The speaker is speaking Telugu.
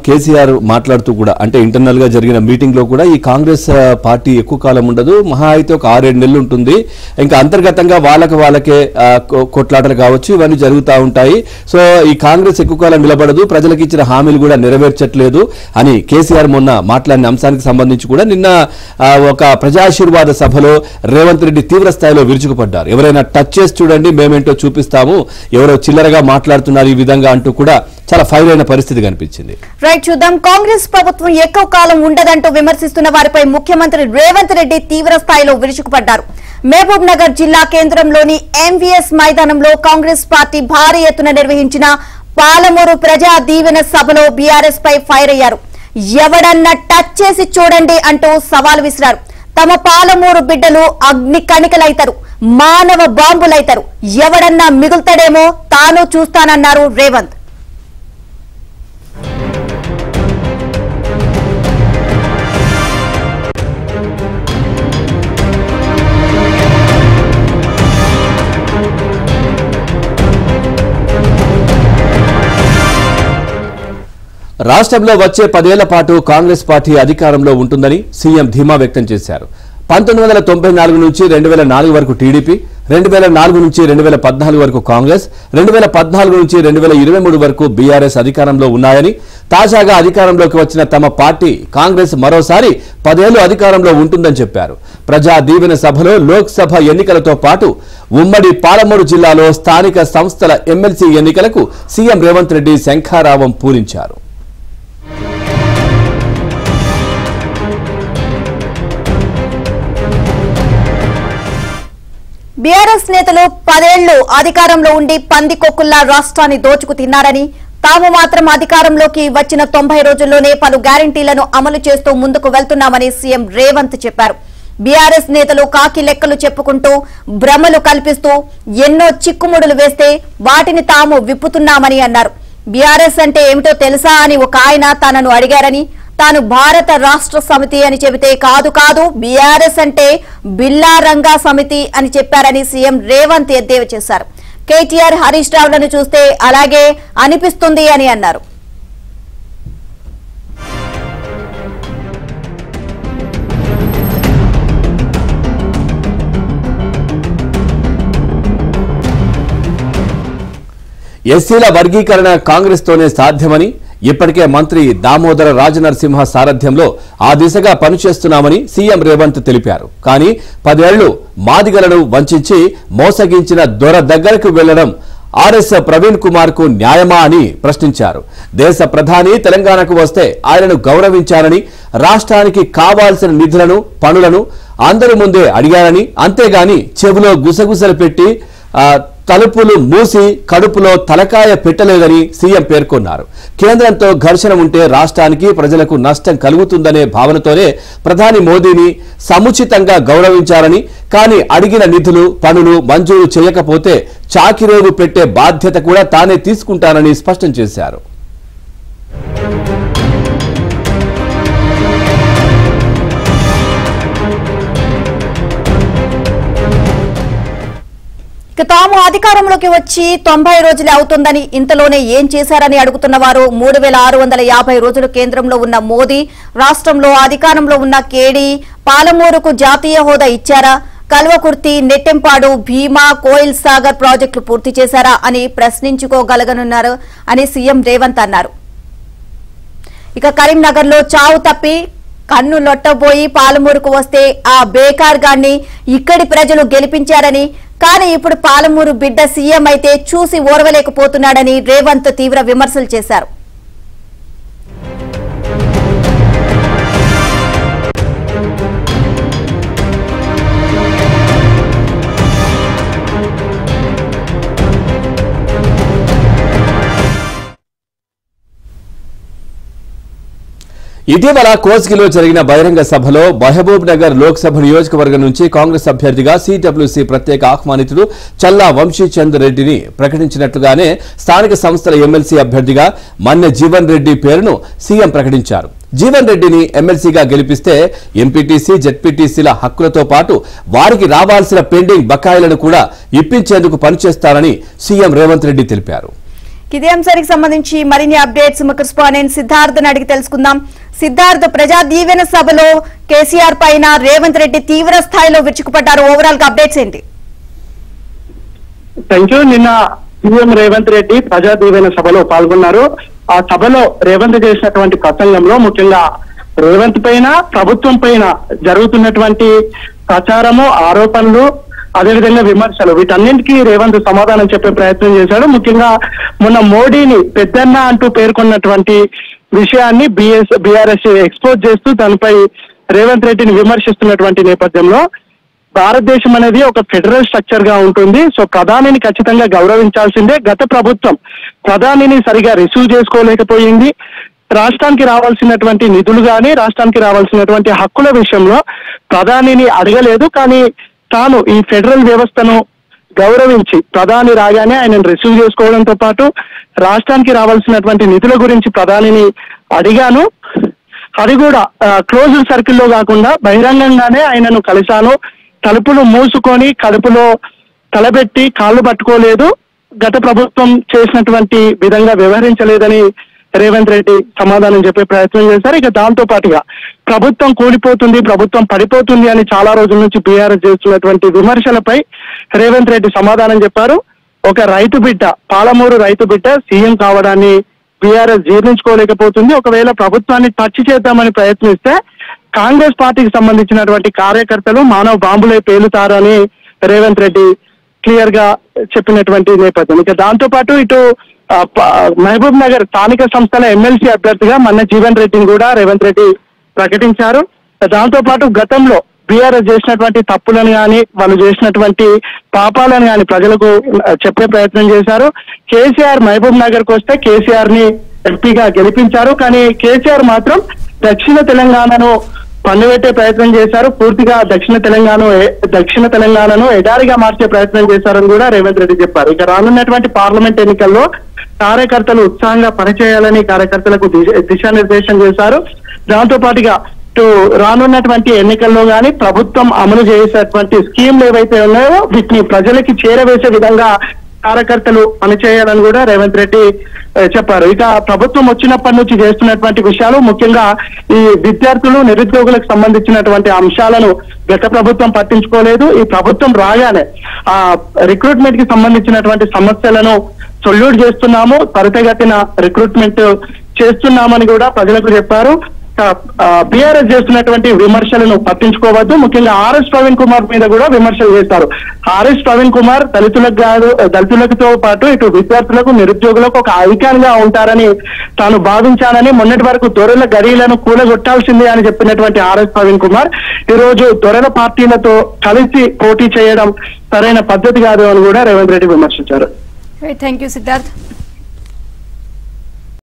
కేసీఆర్ మాట్లాడుతూ కూడా అంటే ఇంటర్నల్ గా జరిగిన మీటింగ్ లో కూడా ఈ కాంగ్రెస్ పార్టీ ఎక్కువ కాలం ఉండదు, మహా అయితే ఒక 6-7 నెలలు ఉంటుంది, ఇంకా అంతర్గతంగా వాళ్ళకే కొట్లాటలు కావచ్చు ఇవన్నీ జరుగుతూ ఉంటాయి, సో ఈ కాంగ్రెస్ ఎక్కువ కాలం నిలబడదు, ప్రజలకు ఇచ్చిన హామీలు కూడా నెరవేర్చట్లేదు అని కేసీఆర్ మొన్న మాట్లాడిన అంశానికి సంబంధించి కూడా నిన్న ఒక ప్రజాశీర్వాద సభలో రేవంత్ రెడ్డి తీవ్ర స్థాయిలో విరుచుకుపడ్డారు. ఎవరైనా టచ్ చేసి చూడండి మేమేంటో చూపిస్తాము, ఎవరో చిల్లరగా మాట్లాడుతున్నారు ఈ విధంగా అంటూ కూడా చాలా ఫైర్ అయిన పరిస్థితి కనిపించింది. రైట్, చూద్దాం. కాంగ్రెస్ ప్రభుత్వం ఎక్కువ కాలం ఉండదంటూ విమర్శిస్తున్న వారిపై ముఖ్యమంత్రి రేవంత్ రెడ్డి తీవ్ర స్థాయిలో విరుచుకుపడ్డారు. మహబూబ్ నగర్ జిల్లా కేంద్రంలోని ఎంవీఎస్ మైదానంలో కాంగ్రెస్ పార్టీ భారీ ఎత్తున నిర్వహించిన పాలమూరు ప్రజా దీవెన సభలో బీఆర్ఎస్ పై ఫైర్ అయ్యారు. ఎవడన్నా టచ్ చేసి చూడండి అంటూ సవాల్ విసిరారు. తమ పాలమూరు బిడ్డలు అగ్ని కణికలైతారు, మానవ బాంబులైతారు, ఎవడన్నా మిగులుతాడేమో తాను చూస్తానన్నారు రేవంత్. రాష్ట్రంలో వచ్చే 10 ఏళ్ల పాటు కాంగ్రెస్ పార్టీ అధికారంలో ఉంటుందని సీఎం ధీమా వ్యక్తం చేశారు. 1994 నుంచి 2004 వరకు టీడీపీ, 2004 నుంచి 2014 వరకు కాంగ్రెస్, 2014 నుంచి 2023 వరకు బీఆర్ఎస్ అధికారంలో ఉన్నాయని, తాజాగా అధికారంలోకి వచ్చిన తమ పార్టీ కాంగ్రెస్ మరోసారి 10 ఏళ్లు అధికారంలో ఉంటుందని చెప్పారు. ప్రజా దీవెన సభలో లోక్సభ ఎన్నికలతో పాటు ఉమ్మడి పాలమూరు జిల్లాలో స్థానిక సంస్థల ఎమ్మెల్సీ ఎన్నికలకు సీఎం రేవంత్ రెడ్డి శంఖారావం పూరించారు. బీఆర్ఎస్ నేతలు 10 ఏళ్లు అధికారంలో ఉండి పందికొక్కుల్లా రాష్ట్రాన్ని దోచుకు తిన్నారని, తాము మాత్రం అధికారంలోకి వచ్చిన 90 రోజుల్లోనే పలు గ్యారంటీలను అమలు చేస్తూ ముందుకు వెళ్తున్నామని సీఎం రేవంత్ చెప్పారు. బీఆర్ఎస్ నేతలు కాకి లెక్కలు చెప్పుకుంటూ భ్రమలు కల్పిస్తూ ఎన్నో చిక్కుముడులు వేస్తే వాటిని తాము విప్పుతున్నామని అన్నారు. బీఆర్ఎస్ అంటే ఏమిటో తెలుసా అని ఒక ఆయన తనను అడిగారని, తాను భారత రాష్ట్ర సమితి అని చెబితే కాదు బీఆర్ఎస్ అంటే బిల్లా రంగా సమితి అని చెప్పారని సీఎం రేవంత్ ఎద్దేవా చేశారు. కేటీఆర్, హరీష్ రావులను చూస్తే అలాగే అనిపిస్తుంది అని అన్నారు. ఎస్సీల వర్గీకరణ కాంగ్రెస్ తోనే సాధ్యమని, ఇప్పటికే మంత్రి దామోదర రాజనరసింహ సారథ్యంలో ఆ దిశగా పనిచేస్తున్నామని సీఎం రేవంత్ తెలిపారు. కానీ 10 ఏళ్లు మాదిగలను వంచి మోసగించిన దొర దగ్గరకు వెళ్లడం ఆర్ఎస్ ప్రవీణ్ కుమార్ కు న్యాయమా అని ప్రశ్నించారు. దేశ ప్రధాని తెలంగాణకు వస్తే ఆయనను గౌరవించారని, రాష్ట్రానికి కావాల్సిన నిధులను పనులను అందరి ముందే అడిగారని, అంతేగాని చెవిలో గుసగుసలు పెట్టి తలుపులు మూసి కడుపులో తలకాయ పెట్టలేదని సీఎం పేర్కొన్నారు. కేంద్రంతో ఘర్షణ ఉంటే రాష్ట్రానికి ప్రజలకు నష్టం కలుగుతుందనే భావనతోనే ప్రధాని మోదీని సముచితంగా గౌరవించారని, కానీ అడిగిన నిధులు పనులు మంజూరు చేయకపోతే చాకిరేవు పెట్టే బాధ్యత కూడా తానే తీసుకుంటానని స్పష్టం చేశారు. తాము అధికారంలోకి వచ్చి 90 రోజులే అవుతుందని, ఇంతలోనే ఏం చేశారని అడుగుతున్న వారు 3650 రోజులు కేంద్రంలో ఉన్న మోదీ, రాష్ట్రంలో అధికారంలో ఉన్న కేడీ పాలమూరుకు జాతీయ హోదా ఇచ్చారా, కల్వకుర్తి, నెట్టెంపాడు, భీమా, కోయిల్ సాగర్ ప్రాజెక్టులు పూర్తి చేశారా అని ప్రశ్నించుకోగలగనున్నారు అని సీఎం రేవంత్ అన్నారు. ఇక కరీంనగర్ లో చావు తప్పి కన్ను లొట్టబోయి పాలమూరుకు వస్తే ఆ బేకార్ గాన్ని ఇక్కడి ప్రజలు గెలిపించారని, కానీ ఇప్పుడు పాలమూరు బిడ్డ సీఎం అయితే చూసి ఓర్వలేకపోతున్నాడని రేవంత్ తీవ్ర విమర్శలు చేశారు. ఇటీవల కోస్గిలో జరిగిన బహిరంగ సభలో మహబూబ్ నగర్ లోక్సభ నియోజకవర్గం నుంచి కాంగ్రెస్ అభ్యర్థిగా సిడబ్ల్యూసీ ప్రత్యేక ఆహ్వానితుడు చల్లా వంశీచంద్ రెడ్డిని ప్రకటించినట్లుగానే స్థానిక సంస్థల ఎమ్మెల్సీ అభ్యర్థిగా మన్నె జీవన్ రెడ్డి పేరును సీఎం ప్రకటించారు. జీవన్ రెడ్డిని ఎమ్మెల్సీగా గెలిపిస్తే ఎంపీటీసీ, జెడ్పీటీసీల హక్కులతో పాటు వారికి రావాల్సిన పెండింగ్ బకాయిలను కూడా ఇప్పించేందుకు పనిచేస్తారని సీఎం రేవంత్ రెడ్డి తెలిపారు. ఇదే అంశానికి సంబంధించి మరిన్ని అప్డేట్స్ మా కరెస్పాండెంట్ సిద్ధార్థ్ అడిగి తెలుసుకుందాం. సిద్ధార్థ్, ప్రజా దీవెన సభలో కేసీఆర్ పైన రేవంత్ రెడ్డి తీవ్ర స్థాయిలో విరుచుకుపడ్డారు. ఓవరాల్ గా అప్డేట్స్ ఏంటి? Thank you. నిన్న సీఎం రేవంత్ రెడ్డి ప్రజా దీవెన సభలో పాల్గొన్నారు. ఆ సభలో రేవంత్ చేసినటువంటి ప్రసంగంలో ముఖ్యంగా రేవంత్ పైన, ప్రభుత్వం పైన జరుగుతున్నటువంటి ప్రచారము, ఆరోపణలు, అదేవిధంగా విమర్శలు, వీటన్నింటికీ రేవంత్ సమాధానం చెప్పే ప్రయత్నం చేశాడు. ముఖ్యంగా మొన్న మోడీని పెద్దన్న అంటూ పేర్కొన్నటువంటి విషయాన్ని బీఆర్ఎస్ ఎక్స్పోజ్ చేస్తూ దానిపై రేవంత్ రెడ్డిని విమర్శిస్తున్నటువంటి నేపథ్యంలో భారతదేశం అనేది ఒక ఫెడరల్ స్ట్రక్చర్ గా ఉంటుంది. సో ప్రధానిని ఖచ్చితంగా గౌరవించాల్సిందే. గత ప్రభుత్వం ప్రధానిని సరిగా రిసీవ్ చేసుకోలేకపోయింది. రాష్ట్రానికి రావాల్సినటువంటి నిధులు కానీ, రాష్ట్రానికి రావాల్సినటువంటి హక్కుల విషయంలో ప్రధానిని అడగలేదు. కానీ తాను ఈ ఫెడరల్ వ్యవస్థను గౌరవించి ప్రధాని రాగానే ఆయనను రిసీవ్ చేసుకోవడంతో పాటు రాష్ట్రానికి రావాల్సినటువంటి నిధుల గురించి ప్రధానిని అడిగాను. అది కూడా క్లోజ్డ్ సర్కిల్లో కాకుండా బహిరంగంగానే ఆయనను కలిశాను. తలుపులు మూసుకొని కడుపులో తలబెట్టి కాళ్ళు పట్టుకోలేదు. గత ప్రభుత్వం చేసినటువంటి విధంగా వ్యవహరించలేదని రేవంత్ రెడ్డి సమాధానం చెప్పే ప్రయత్నం చేశారు. ఇక దాంతో పాటుగా ప్రభుత్వం కూలిపోతుంది, ప్రభుత్వం పడిపోతుంది అని చాలా రోజుల నుంచి బీఆర్ఎస్ చేస్తున్నటువంటి విమర్శలపై రేవంత్ రెడ్డి సమాధానం చెప్పారు. ఒక రైతు బిడ్డ, పాలమూరు రైతు బిడ్డ సీఎం కావడాన్ని బీఆర్ఎస్ జీర్ణించుకోలేకపోతుంది. ఒకవేళ ప్రభుత్వాన్ని టచ్ చేద్దామని ప్రయత్నిస్తే కాంగ్రెస్ పార్టీకి సంబంధించినటువంటి కార్యకర్తలు మానవ బాంబులే పేలుతారని రేవంత్ రెడ్డి క్లియర్ గా చెప్పినటువంటి నేపథ్యం. ఇక దాంతో పాటు ఇటు మహబూబ్ నగర్ స్థానిక సంస్థల ఎమ్మెల్సీ అభ్యర్థిగా మన జీవన్ రెడ్డిని కూడా రేవంత్ రెడ్డి ప్రకటించారు. దాంతో పాటు గతంలో బీఆర్ఎస్ చేసినటువంటి తప్పులను కానీ, వాళ్ళు చేసినటువంటి పాపాలను కానీ ప్రజలకు చెప్పే ప్రయత్నం చేశారు. కేసీఆర్ మహబూబ్ నగర్ కు వస్తే కేసీఆర్ ని ఎంపీగా గెలిపించారు. కానీ కేసీఆర్ మాత్రం దక్షిణ తెలంగాణను పండుగెట్టే ప్రయత్నం చేశారు. పూర్తిగా దక్షిణ తెలంగాణను ఎడారిగా మార్చే ప్రయత్నం చేశారని కూడా రేవంత్ రెడ్డి చెప్పారు. ఇక రానున్నటువంటి పార్లమెంట్ ఎన్నికల్లో కార్యకర్తలు ఉత్సాహంగా పనిచేయాలని కార్యకర్తలకు దిశానిర్దేశం చేశారు. దాంతో పాటుగా రానున్నటువంటి ఎన్నికల్లో కానీ ప్రభుత్వం అమలు చేసేటువంటి స్కీమ్లు ఏవైతే ఉన్నాయో వీటిని ప్రజలకి చేరవేసే విధంగా కార్యకర్తలు పనిచేయాలని కూడా రేవంత్ రెడ్డి చెప్పారు. ఇక ప్రభుత్వం వచ్చినప్పటి నుంచి చేస్తున్నటువంటి విషయాలు, ముఖ్యంగా ఈ విద్యార్థులు, నిరుద్యోగులకు సంబంధించినటువంటి అంశాలను గత ప్రభుత్వం పట్టించుకోలేదు. ఈ ప్రభుత్వం రాగానే ఆ రిక్రూట్మెంట్ కి సంబంధించినటువంటి సమస్యలను సొల్యూట్ చేస్తున్నాము, త్వరితగతిన రిక్రూట్మెంట్ చేస్తున్నామని కూడా ప్రజలకు చెప్పారు. బీఆర్ఎస్ చేస్తున్నటువంటి విమర్శలను పట్టించుకోవద్దు. ముఖ్యంగా ఆర్ఎస్ ప్రవీణ్ కుమార్ మీద కూడా విమర్శలు చేస్తారు. ఆర్ఎస్ ప్రవీణ్ కుమార్ దళితులతో పాటు ఇటు విద్యార్థులకు, నిరుద్యోగులకు ఒక ఐకాన్ గా ఉంటారని తాను భావించానని, మొన్నటి వరకు దొరల గడీలను కూలగొట్టాల్సిందే అని చెప్పినటువంటి ఆర్ఎస్ ప్రవీణ్ కుమార్ ఈ రోజు దొరల పార్టీలతో కలిసి పోటీ చేయడం సరైన పద్ధతి కాదు అని కూడా రేవంత్ రెడ్డి విమర్శించారు. Thank you Siddharth.